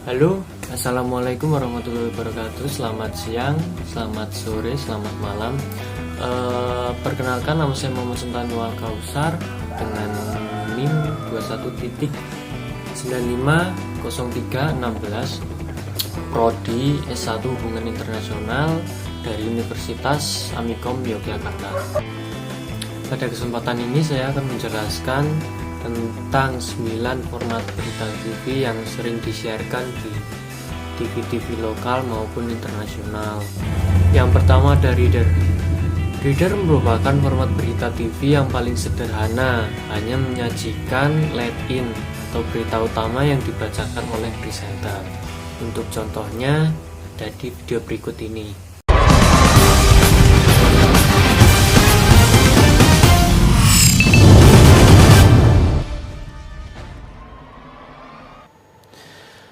Halo, Assalamualaikum warahmatullahi wabarakatuh. Selamat siang, selamat sore, selamat malam. Perkenalkan, nama saya Muhammad Sultanual Kausar dengan NIM 21.950316, Prodi S1 Hubungan Internasional dari Universitas Amikom Yogyakarta. Pada kesempatan ini saya akan menjelaskan tentang 9 format berita TV yang sering disiarkan di TV-TV lokal maupun internasional. Yang pertama ada Reader. Reader merupakan format berita TV yang paling sederhana, hanya menyajikan lead-in atau berita utama yang dibacakan oleh presenter. Untuk contohnya ada di video berikut ini.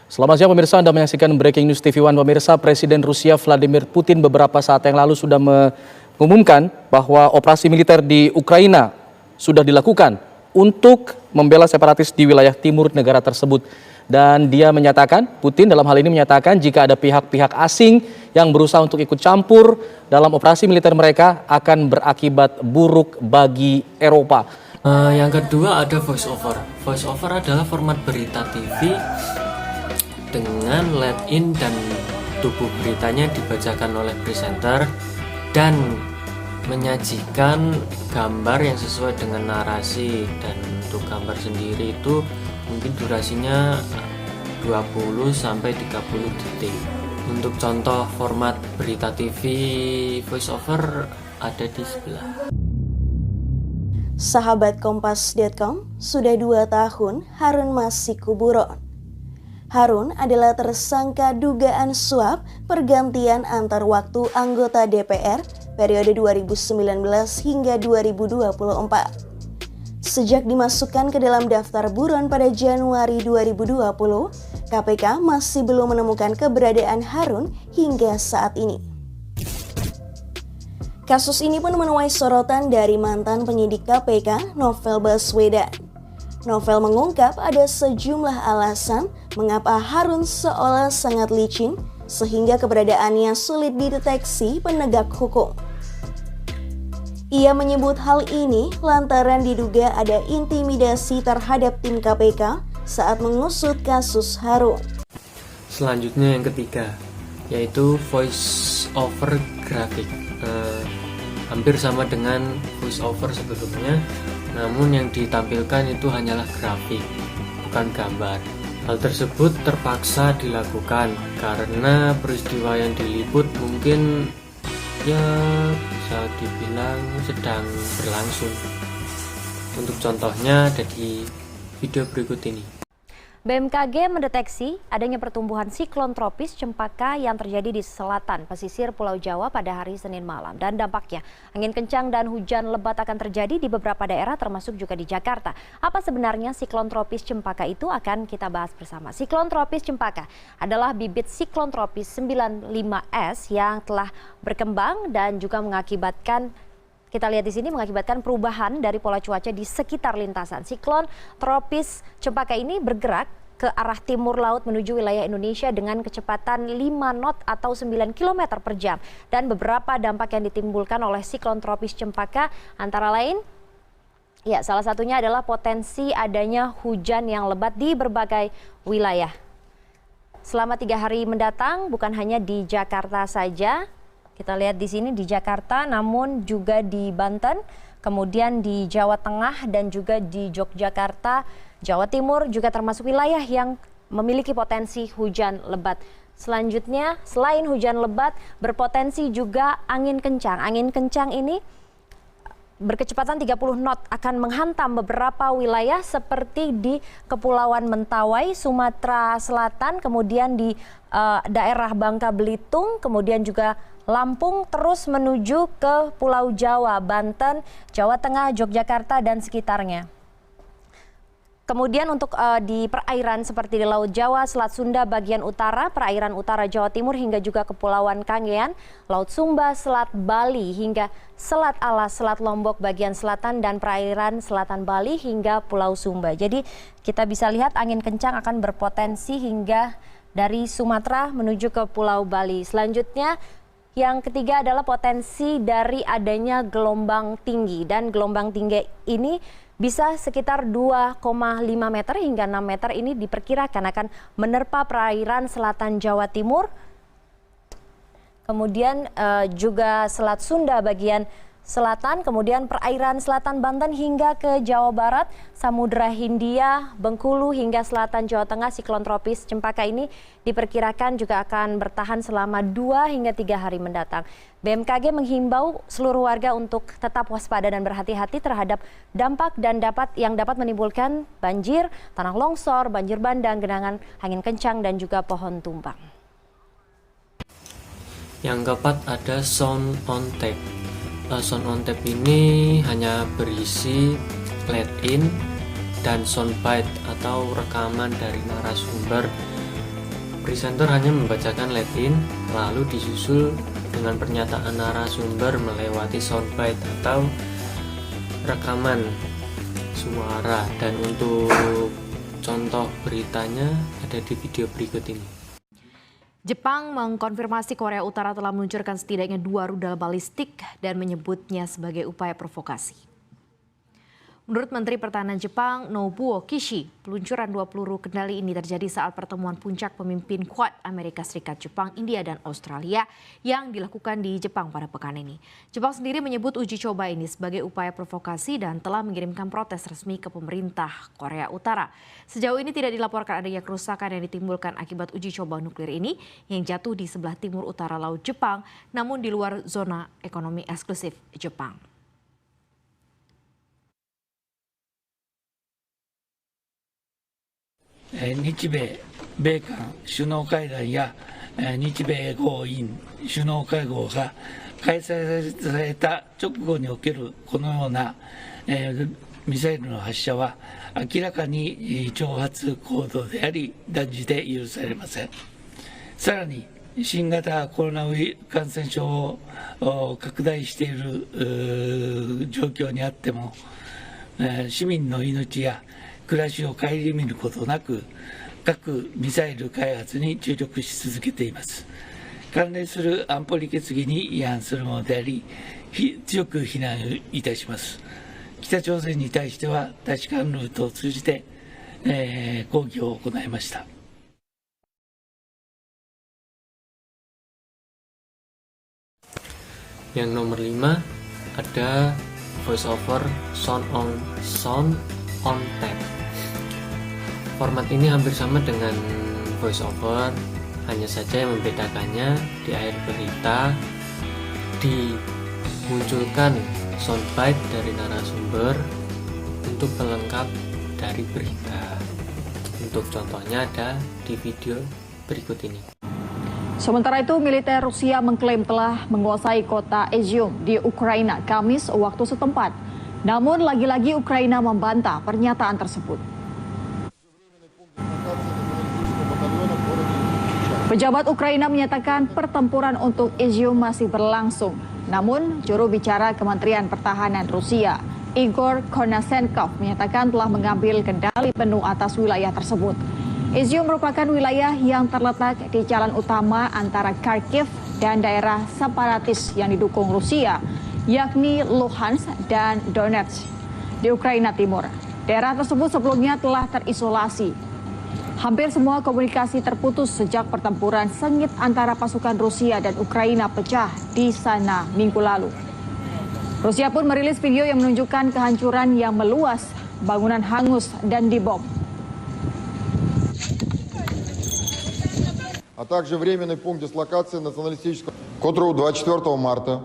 Selamat siang pemirsa, Anda menyaksikan Breaking News TV One. Pemirsa, Presiden Rusia Vladimir Putin beberapa saat yang lalu sudah mengumumkan bahwa operasi militer di Ukraina sudah dilakukan untuk membela separatis di wilayah timur negara tersebut. Dan dia menyatakan, Putin dalam hal ini menyatakan jika ada pihak-pihak asing yang berusaha untuk ikut campur dalam operasi militer mereka akan berakibat buruk bagi Eropa. Yang kedua ada Voice Over. Voice Over adalah format berita TV dengan lead-in dan tubuh beritanya dibacakan oleh presenter dan menyajikan gambar yang sesuai dengan narasi. Dan untuk gambar sendiri itu mungkin durasinya 20-30 detik. Untuk contoh format berita TV voice over ada di sebelah. Sahabat Kompas.com, sudah 2 tahun Harun masih buron. Harun adalah tersangka dugaan suap pergantian antar waktu anggota DPR periode 2019 hingga 2024. Sejak dimasukkan ke dalam daftar buron pada Januari 2020, KPK masih belum menemukan keberadaan Harun hingga saat ini. Kasus ini pun menuai sorotan dari mantan penyidik KPK, Novel Baswedan. Novel mengungkap ada sejumlah alasan mengapa Harun seolah sangat licin sehingga keberadaannya sulit dideteksi penegak hukum. Ia menyebut hal ini lantaran diduga ada intimidasi terhadap tim KPK saat mengusut kasus Harun. Selanjutnya yang ketiga, yaitu voice over grafik. Hampir sama dengan voice over sebelumnya, namun yang ditampilkan itu hanyalah grafik, bukan gambar. Hal tersebut terpaksa dilakukan karena peristiwa yang diliput mungkin bisa dibilang sedang berlangsung. Untuk contohnya ada di video berikut ini. BMKG mendeteksi adanya pertumbuhan siklon tropis Cempaka yang terjadi di selatan pesisir Pulau Jawa pada hari Senin malam. Dan dampaknya angin kencang dan hujan lebat akan terjadi di beberapa daerah termasuk juga di Jakarta. Apa sebenarnya siklon tropis Cempaka itu akan kita bahas bersama. Siklon tropis Cempaka adalah bibit siklon tropis 95S yang telah berkembang dan juga mengakibatkan, kita lihat di sini, mengakibatkan perubahan dari pola cuaca di sekitar lintasan. Siklon tropis Cempaka ini bergerak ke arah timur laut menuju wilayah Indonesia dengan kecepatan 5 knot atau 9 km per jam. Dan beberapa dampak yang ditimbulkan oleh siklon tropis Cempaka antara lain, salah satunya adalah potensi adanya hujan yang lebat di berbagai wilayah. Selama 3 hari mendatang, bukan hanya di Jakarta saja, kita lihat di sini di Jakarta, namun juga di Banten, kemudian di Jawa Tengah dan juga di Yogyakarta, Jawa Timur juga termasuk wilayah yang memiliki potensi hujan lebat. Selanjutnya, selain hujan lebat, berpotensi juga angin kencang. Angin kencang ini berkecepatan 30 knot akan menghantam beberapa wilayah seperti di Kepulauan Mentawai, Sumatera Selatan, kemudian di daerah Bangka Belitung, kemudian juga Lampung, terus menuju ke Pulau Jawa, Banten, Jawa Tengah, Yogyakarta, dan sekitarnya. Kemudian untuk di perairan seperti di Laut Jawa, Selat Sunda bagian utara, perairan utara Jawa Timur hingga juga Kepulauan Kangean, Laut Sumba, Selat Bali hingga Selat Alas, Selat Lombok bagian selatan dan perairan selatan Bali hingga Pulau Sumba. Jadi kita bisa lihat angin kencang akan berpotensi hingga dari Sumatera menuju ke Pulau Bali. Selanjutnya, yang ketiga adalah potensi dari adanya gelombang tinggi, dan gelombang tinggi ini bisa sekitar 2,5 meter hingga 6 meter. Ini diperkirakan akan menerpa perairan selatan Jawa Timur, kemudian juga Selat Sunda bagian selatan, kemudian perairan selatan Banten hingga ke Jawa Barat, Samudra Hindia, Bengkulu hingga selatan Jawa Tengah. Siklon tropis Cempaka ini diperkirakan juga akan bertahan selama 2 hingga 3 hari mendatang. BMKG menghimbau seluruh warga untuk tetap waspada dan berhati-hati terhadap dampak dan yang dapat menimbulkan banjir, tanah longsor, banjir bandang, genangan angin kencang dan juga pohon tumbang. Yang keempat ada sound on tape. Sound on tape ini hanya berisi let in dan soundbite atau rekaman dari narasumber. Presenter hanya membacakan let in lalu disusul dengan pernyataan narasumber melewati soundbite atau rekaman suara. Dan untuk contoh beritanya ada di video berikut ini. Jepang mengkonfirmasi Korea Utara telah meluncurkan setidaknya 2 rudal balistik dan menyebutnya sebagai upaya provokasi. Menurut Menteri Pertahanan Jepang, Nobuo Kishi, peluncuran 2 peluru kendali ini terjadi saat pertemuan puncak pemimpin Quad Amerika Serikat, Jepang, India, dan Australia yang dilakukan di Jepang pada pekan ini. Jepang sendiri menyebut uji coba ini sebagai upaya provokasi dan telah mengirimkan protes resmi ke pemerintah Korea Utara. Sejauh ini tidak dilaporkan adanya kerusakan yang ditimbulkan akibat uji coba nuklir ini yang jatuh di sebelah timur utara Laut Jepang, namun di luar zona ekonomi eksklusif Jepang. 日米韓首脳会談や日米豪印首脳会合が開催された直後におけるこのようなミサイルの発射は明らかに挑発行動であり断じて許されません。さらに新型コロナ感染症を拡大している状況にあっても市民の命や暮らしを顧みることなく核・ミサイル開発に注力し続けています。関連する安保理決議に違反するものであり強く非難いたします。北朝鮮に対しては大使館ルートを通じて抗議を行いました。 Yang nomor 5 ada voice over sound on tape. Format ini hampir sama dengan voice over, hanya saja yang membedakannya di akhir berita dimunculkan soundbite dari narasumber untuk pelengkap dari berita. Untuk contohnya ada di video berikut ini. Sementara itu, militer Rusia mengklaim telah menguasai kota Izium di Ukraina Kamis waktu setempat. Namun lagi-lagi Ukraina membantah pernyataan tersebut. Pejabat Ukraina menyatakan pertempuran untuk Izium masih berlangsung. Namun, juru bicara Kementerian Pertahanan Rusia, Igor Konasenkov, menyatakan telah mengambil kendali penuh atas wilayah tersebut. Izium merupakan wilayah yang terletak di jalan utama antara Kharkiv dan daerah separatis yang didukung Rusia, yakni Luhansk dan Donetsk di Ukraina Timur. Daerah tersebut sebelumnya telah terisolasi. Hampir semua komunikasi terputus sejak pertempuran sengit antara pasukan Rusia dan Ukraina pecah di sana minggu lalu. Rusia pun merilis video yang menunjukkan kehancuran yang meluas, bangunan hangus dan dibom. А также временный пункт дислокации националистического. К утру 24 марта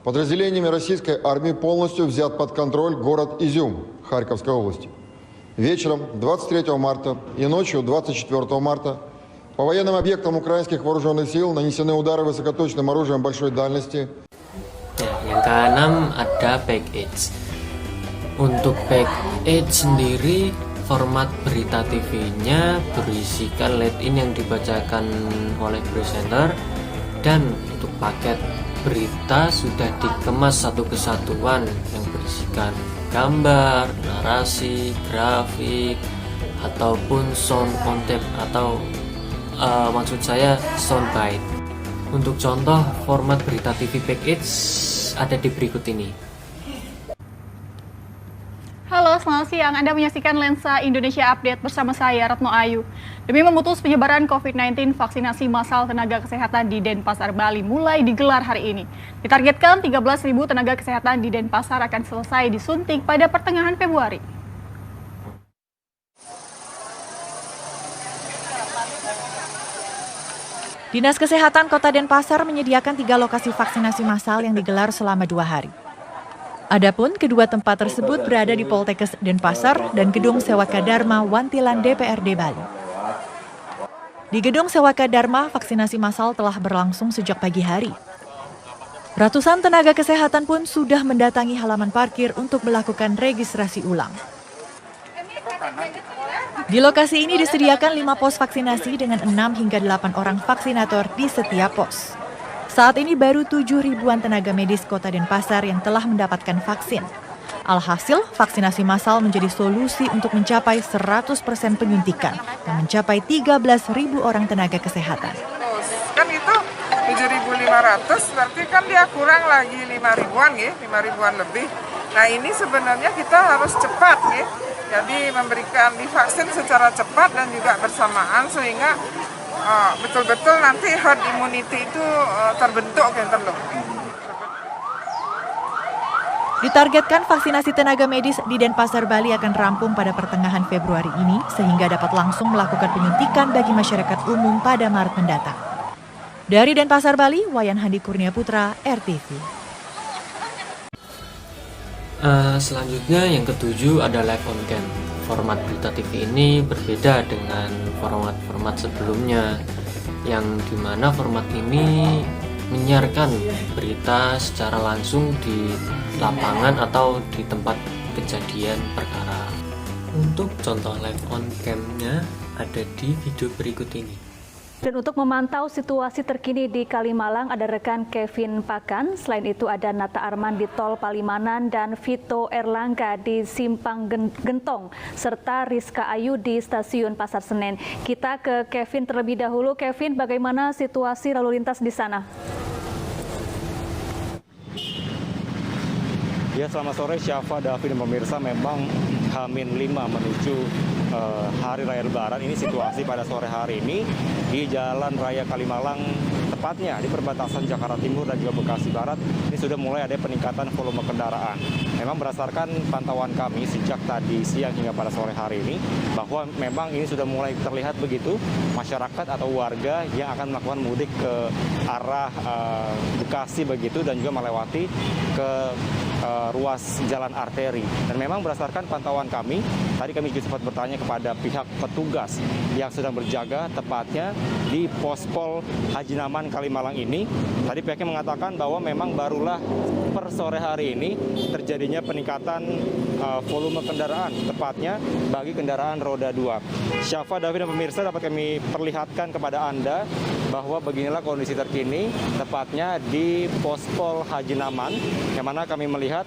подразделениями российской армии полностью взят под контроль город Изюм Харьковской области. Вечером 23 марта и ночью 24 марта по военным объектам украинских вооруженных сил нанесены удары высокоточным оружием большой дальности. Yang keenam ada package. Untuk package sendiri, format berita TV-nya berisikan lead-in yang dibacakan oleh presenter, dan untuk paket berita sudah dikemas satu kesatuan yang berisikan gambar, narasi, grafik, ataupun sound on tape atau maksud saya soundbite. Untuk contoh format berita TV package ada di berikut ini. Halo, selamat siang. Anda menyaksikan Lensa Indonesia Update bersama saya, Retno Ayu. Demi memutus penyebaran COVID-19, vaksinasi massal tenaga kesehatan di Denpasar, Bali mulai digelar hari ini. Ditargetkan 13.000 tenaga kesehatan di Denpasar akan selesai disuntik pada pertengahan Februari. Dinas Kesehatan Kota Denpasar menyediakan 3 lokasi vaksinasi massal yang digelar selama 2 hari. Adapun kedua tempat tersebut berada di Poltekkes Denpasar dan Gedung Sewaka Dharma Wantilan DPRD Bali. Di Gedung Sewaka Dharma, vaksinasi massal telah berlangsung sejak pagi hari. Ratusan tenaga kesehatan pun sudah mendatangi halaman parkir untuk melakukan registrasi ulang. Di lokasi ini disediakan 5 pos vaksinasi dengan 6 hingga 8 orang vaksinator di setiap pos. Saat ini baru 7 ribuan tenaga medis Kota Denpasar yang telah mendapatkan vaksin. Alhasil, vaksinasi massal menjadi solusi untuk mencapai 100% penyuntikan dan mencapai 13.000 orang tenaga kesehatan. Kan itu 7.500, berarti kan dia kurang lagi 5 ribuan ya, 5 ribuan lebih. Nah ini sebenarnya kita harus cepat ya. Jadi memberikan divaksin secara cepat dan juga bersamaan sehingga betul-betul nanti herd immunity itu terbentuk gitu loh. Ditargetkan vaksinasi tenaga medis di Denpasar, Bali akan rampung pada pertengahan Februari ini sehingga dapat langsung melakukan penyuntikan bagi masyarakat umum pada Maret mendatang. Dari Denpasar, Bali, Wayan Handi Kurnia Putra, RTV. Selanjutnya yang ketujuh ada live on cam. Format berita TV ini berbeda dengan format-format sebelumnya, yang dimana format ini menyiarkan berita secara langsung di lapangan atau di tempat kejadian perkara. Untuk contoh live on cam-nya ada di video berikut ini. Dan untuk memantau situasi terkini di Kalimalang ada rekan Kevin Pakan. Selain itu ada Nata Arman di Tol Palimanan dan Vito Erlangga di Simpang Gentong serta Rizka Ayu di Stasiun Pasar Senen. Kita ke Kevin terlebih dahulu. Kevin, bagaimana situasi lalu lintas di sana? Ya, selamat sore Syafa, Davi dan pemirsa. Memang H-5 menuju Hari Raya Lebaran, ini situasi pada sore hari ini di Jalan Raya Kalimalang, tepatnya di perbatasan Jakarta Timur dan juga Bekasi Barat, ini sudah mulai ada peningkatan volume kendaraan. Memang berdasarkan pantauan kami sejak tadi siang hingga pada sore hari ini, bahwa memang ini sudah mulai terlihat begitu masyarakat atau warga yang akan melakukan mudik ke arah Bekasi begitu dan juga melewati ke ruas jalan arteri. Dan memang berdasarkan pantauan kami, tadi kami juga sempat bertanya kepada pihak petugas yang sedang berjaga tepatnya di Pospol Haji Naman Kalimalang ini. Tadi pihaknya mengatakan bahwa memang barulah per sore hari ini terjadinya peningkatan volume kendaraan, tepatnya bagi kendaraan roda 2. Syafa, David dan pemirsa, dapat kami perlihatkan kepada Anda bahwa beginilah kondisi terkini tepatnya di Pospol Haji Naman, yang mana kami melihat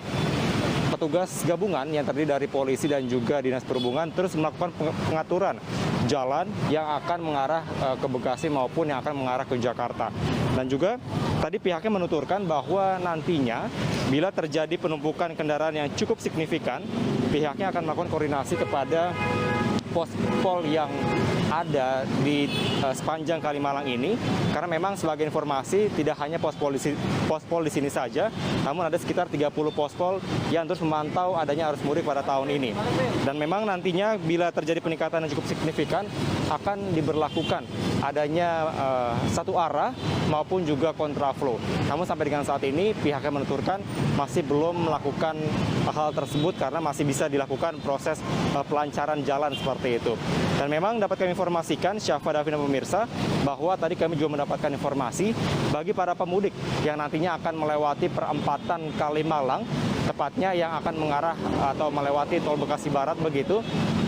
petugas gabungan yang terdiri dari polisi dan juga dinas perhubungan terus melakukan pengaturan jalan yang akan mengarah ke Bekasi maupun yang akan mengarah ke Jakarta. Dan juga tadi pihaknya menuturkan bahwa nantinya bila terjadi penumpukan kendaraan yang cukup signifikan, pihaknya akan melakukan koordinasi kepada pos-pol yang ada di sepanjang Kalimalang ini, karena memang sebagai informasi tidak hanya pospol di sini saja, namun ada sekitar 30 pospol yang terus memantau adanya arus mudik pada tahun ini. Dan memang nantinya bila terjadi peningkatan yang cukup signifikan akan diberlakukan adanya satu arah maupun juga kontraflow. Namun sampai dengan saat ini pihaknya menuturkan masih belum melakukan hal tersebut karena masih bisa dilakukan proses pelancaran jalan seperti itu. Dan memang dapat kami informasikan, Syafa, Davi dan pemirsa, bahwa tadi kami juga mendapatkan informasi bagi para pemudik yang nantinya akan melewati perempatan Kalimalang, tepatnya yang akan mengarah atau melewati Tol Bekasi Barat begitu,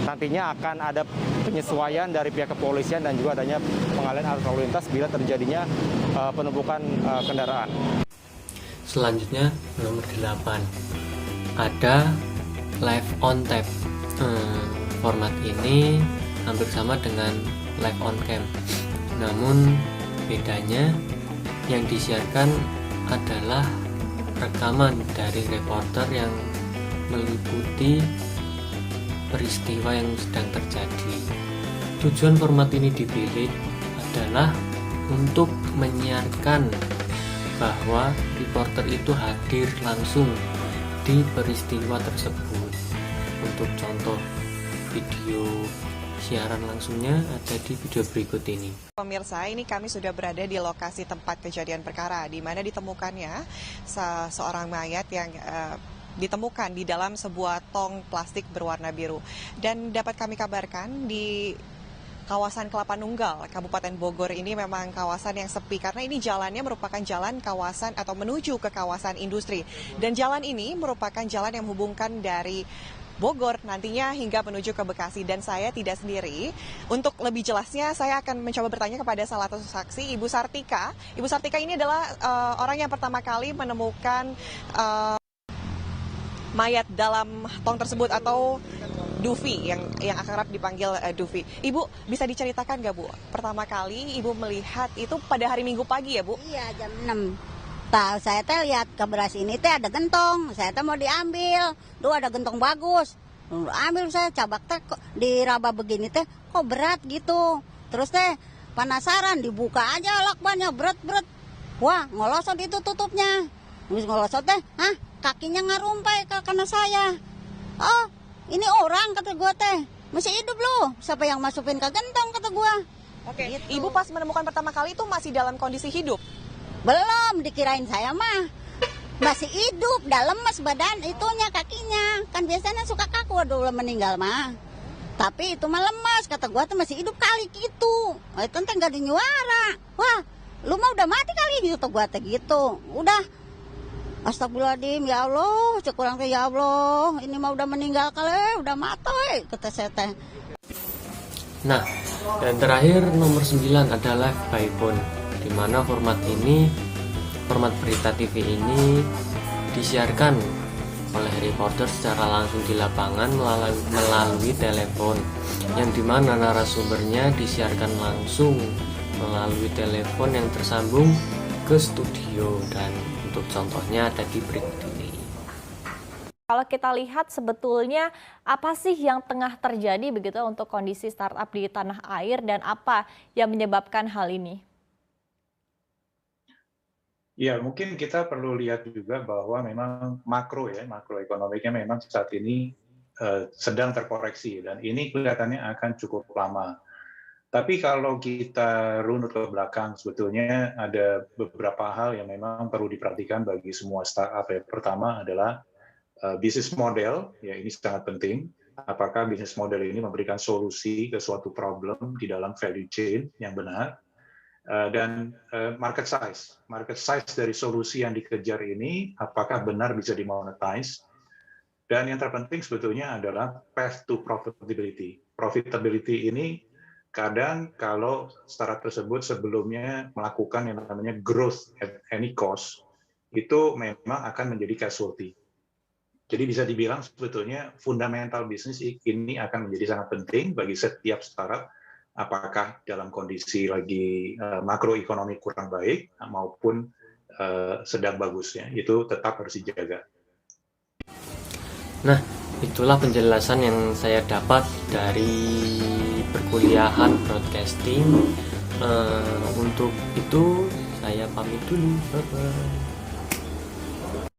nantinya akan ada penyesuaian dari pihak kepolisian dan juga adanya pengalihan arus lalu lintas bila terjadinya penumpukan kendaraan. Selanjutnya nomor 8 ada live on tap. Format ini hampir sama dengan live on cam. Namun bedanya yang disiarkan adalah rekaman dari reporter yang meliputi peristiwa yang sedang terjadi. Tujuan format ini dipilih adalah untuk menyiarkan bahwa reporter itu hadir langsung di peristiwa tersebut. Untuk contoh video siaran langsungnya ada di video berikut ini. Pemirsa, ini kami sudah berada di lokasi tempat kejadian perkara, di mana ditemukannya seorang mayat yang ditemukan di dalam sebuah tong plastik berwarna biru. Dan dapat kami kabarkan di kawasan Kelapa Nunggal, Kabupaten Bogor ini memang kawasan yang sepi karena ini jalannya merupakan jalan kawasan atau menuju ke kawasan industri. Dan jalan ini merupakan jalan yang menghubungkan dari Bogor nantinya hingga menuju ke Bekasi, dan saya tidak sendiri. Untuk lebih jelasnya saya akan mencoba bertanya kepada salah satu saksi, Ibu Sartika. Ibu Sartika ini adalah orang yang pertama kali menemukan mayat dalam tong tersebut atau Dufi yang akrab dipanggil Dufi. Ibu bisa diceritakan nggak, Bu? Pertama kali Ibu melihat itu pada hari Minggu pagi ya, Bu? Iya, jam 6. Tahu saya teh lihat ke beras ini teh ada gentong, saya teh mau diambil. Duh, ada gentong bagus. Ambil saya cabak teh diraba begini teh kok berat gitu. Terus teh penasaran dibuka aja lakbannya berat-berat. Wah, ngolosot itu tutupnya. Terus ngolosot teh, kakinya ngarumpai ke kena saya. Oh, ini orang kata gua teh. Masih hidup loh. Siapa yang masukin ke gentong kata gua. Oke. Gitu. Ibu pas menemukan pertama kali itu masih dalam kondisi hidup? Belum, dikirain saya mah masih hidup, dalam lemes badan itunya kakinya. Kan biasanya suka kaku dulu meninggal mah. Tapi itu mah lemas, kata gua tuh masih hidup kali gitu. Itu teh enggak dinyuara. Wah, lu mah udah mati kali gitu gua teh gitu. Udah astagfirullahaladzim, ya Allah, cekurang teh ya Allah. Ini mah udah meninggal kali, udah mati kata saya teh. Nah, dan terakhir nomor 9 adalah by phone, di mana format berita TV ini disiarkan oleh reporter secara langsung di lapangan melalui telepon, yang dimana narasumbernya disiarkan langsung melalui telepon yang tersambung ke studio, dan untuk contohnya ada di berikut ini. Kalau kita lihat sebetulnya apa sih yang tengah terjadi begitu untuk kondisi startup di tanah air dan apa yang menyebabkan hal ini? Ya, mungkin kita perlu lihat juga bahwa memang makroekonomiknya memang saat ini sedang terkoreksi, dan ini kelihatannya akan cukup lama. Tapi kalau kita runut ke belakang, sebetulnya ada beberapa hal yang memang perlu diperhatikan bagi semua startup. Pertama adalah bisnis model, ya ini sangat penting. Apakah bisnis model ini memberikan solusi ke suatu problem di dalam value chain yang benar? Dan market size dari solusi yang dikejar ini apakah benar bisa dimonetize, dan yang terpenting sebetulnya adalah path to profitability. Profitability ini kadang kalau startup tersebut sebelumnya melakukan yang namanya growth at any cost, itu memang akan menjadi casualty. Jadi bisa dibilang sebetulnya fundamental bisnis ini akan menjadi sangat penting bagi setiap startup, apakah dalam kondisi lagi makroekonomi kurang baik maupun sedang bagusnya, itu tetap harus dijaga. Nah, itulah penjelasan yang saya dapat dari perkuliahan broadcasting. Untuk itu saya pamit dulu, bye-bye.